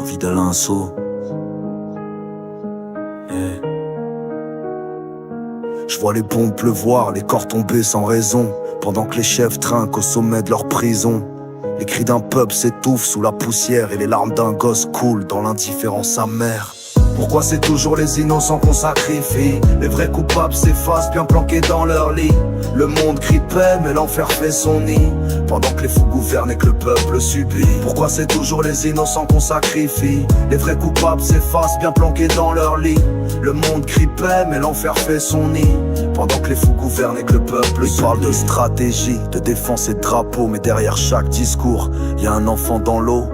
Envie de l'inso. Je vois les bombes pleuvoir, les corps tomber sans raison, pendant que les chefs trinquent au sommet de leur prison. Les cris d'un peuple s'étouffent sous la poussière et les larmes d'un gosse coulent dans l'indifférence amère. Pourquoi c'est toujours les innocents qu'on sacrifie? Les vrais coupables s'effacent bien planqués dans leur lit. Le monde crie paix mais l'enfer fait son nid, pendant que les fous gouvernent et que le peuple subit. Pourquoi c'est toujours les innocents qu'on sacrifie? Les vrais coupables s'effacent bien planqués dans leur lit. Le monde crie paix mais l'enfer fait son nid, pendant que les fous gouvernent et que le peuple subit. Ils parlent de stratégie, de défense et de drapeau, mais derrière chaque discours, y a un enfant dans l'eau.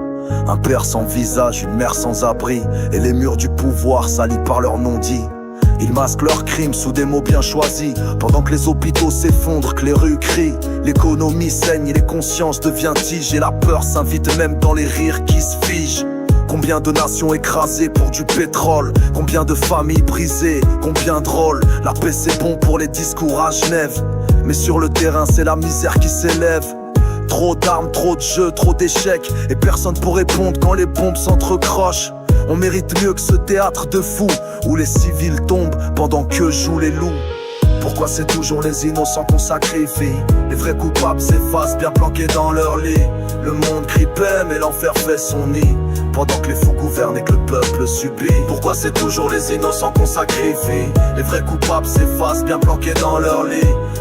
Un père sans visage, une mère sans abri, et les murs du pouvoir salis par leur non-dit. Ils masquent leurs crimes sous des mots bien choisis, pendant que les hôpitaux s'effondrent, que les rues crient. L'économie saigne et les consciences deviennent tiges, et la peur s'invite même dans les rires qui se figent. Combien de nations écrasées pour du pétrole, combien de familles brisées, combien de rôles. La paix c'est bon pour les discours à Genève, mais sur le terrain c'est la misère qui s'élève. Trop d'armes, trop de jeux, trop d'échecs, et personne pour répondre quand les bombes s'entrecrochent. On mérite mieux que ce théâtre de fous, où les civils tombent pendant que jouent les loups. Pourquoi c'est toujours les innocents qu'on sacrifie? Les vrais coupables s'effacent bien planqués dans leur lit. Le monde crie paix mais l'enfer fait son nid, pendant que les fous gouvernent et que le peuple subit. Pourquoi c'est toujours les innocents qu'on sacrifie? Les vrais coupables s'effacent bien planqués dans leur lit.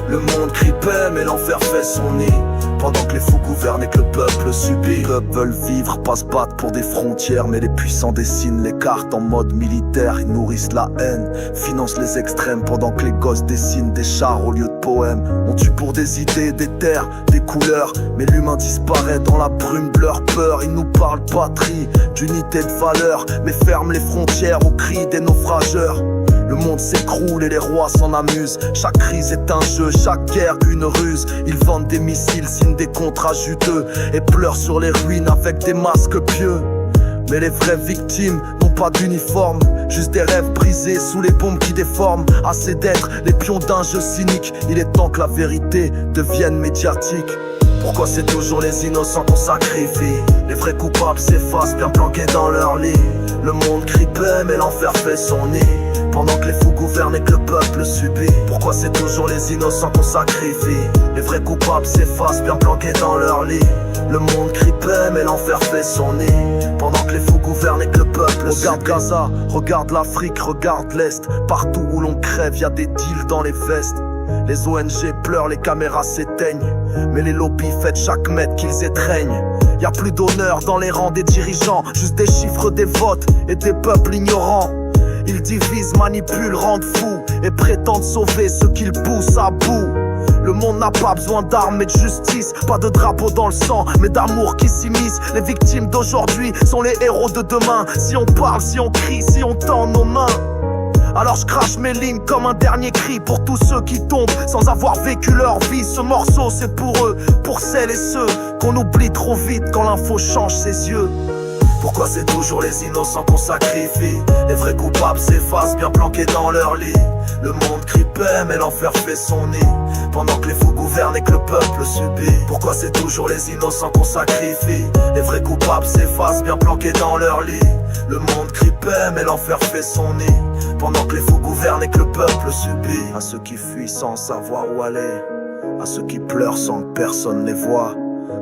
Le monde crie paix mais l'enfer fait son nid, pendant que les fous gouvernent et que le peuple subit. Les peuples veulent vivre, pas se battre pour des frontières, mais les puissants dessinent les cartes en mode militaire. Ils nourrissent la haine, financent les extrêmes, pendant que les gosses dessinent des chars au lieu de poèmes. On tue pour des idées, des terres, des couleurs, mais l'humain disparaît dans la brume de leur peur. Ils nous parlent patrie, d'unité de valeur, mais ferment les frontières aux cris des naufrageurs. Le monde s'écroule et les rois s'en amusent. Chaque crise est un jeu, chaque guerre une ruse. Ils vendent des missiles, signent des contrats juteux, et pleurent sur les ruines avec des masques pieux. Mais les vraies victimes n'ont pas d'uniforme, juste des rêves brisés sous les bombes qui déforment. Assez d'être les pions d'un jeu cynique, il est temps que la vérité devienne médiatique. Pourquoi c'est toujours les innocents qu'on sacrifie? Les vrais coupables s'effacent bien planqués dans leur lit. Le monde crie paix mais l'enfer fait son nid, pendant que les fous gouvernent et que le peuple subit. Pourquoi c'est toujours les innocents qu'on sacrifie? Les vrais coupables s'effacent bien planqués dans leur lit. Le monde crie paix mais l'enfer fait son nid, pendant que les fous gouvernent et que le peuple subit. Regarde Gaza, regarde l'Afrique, regarde l'Est. Partout où l'on crève y a des deals dans les vestes. Les ONG pleurent, les caméras s'éteignent, mais les lobbies fêtent chaque mètre qu'ils étreignent. Y'a plus d'honneur dans les rangs des dirigeants, juste des chiffres, des votes et des peuples ignorants. Ils divisent, manipulent, rendent fous et prétendent sauver ceux qu'ils poussent à bout. Le monde n'a pas besoin d'armes mais de justice, pas de drapeau dans le sang mais d'amour qui s'immisce. Les victimes d'aujourd'hui sont les héros de demain. Si on parle, si on crie, si on tend nos mains, alors je crache mes lignes comme un dernier cri pour tous ceux qui tombent sans avoir vécu leur vie. Ce morceau c'est pour eux, pour celles et ceux qu'on oublie trop vite quand l'info change ses yeux. Pourquoi c'est toujours les innocents qu'on sacrifie? Les vrais coupables s'effacent bien planqués dans leur lit. Le monde crie paix mais l'enfer fait son nid, pendant que les fous gouvernent et que le peuple subit. Pourquoi c'est toujours les innocents qu'on sacrifie? Les vrais coupables s'effacent bien planqués dans leur lit. Le monde crie paix mais l'enfer fait son nid, pendant que les fous gouvernent et que le peuple subit. À ceux qui fuient sans savoir où aller, à ceux qui pleurent sans que personne les voie,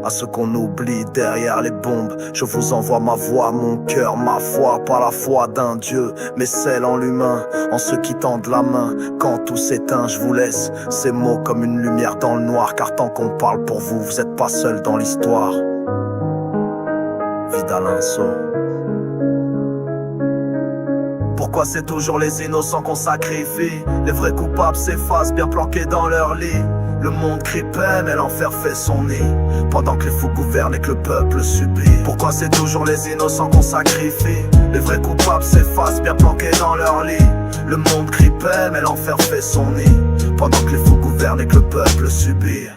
à ceux qu'on oublie derrière les bombes, je vous envoie ma voix, mon cœur, ma foi. Pas la foi d'un dieu, mais celle en l'humain, en ceux qui tendent la main. Quand tout s'éteint, je vous laisse ces mots comme une lumière dans le noir, car tant qu'on parle pour vous, vous êtes pas seul dans l'histoire. Vidal Inso. Pourquoi c'est toujours les innocents qu'on sacrifie? Les vrais coupables s'effacent bien planqués dans leur lit. Le monde crie paix mais l'enfer fait son nid, pendant que les fous gouvernent et que le peuple subit. Pourquoi c'est toujours les innocents qu'on sacrifie? Les vrais coupables s'effacent bien planqués dans leur lit. Le monde crie paix mais l'enfer fait son nid, pendant que les fous gouvernent et que le peuple subit.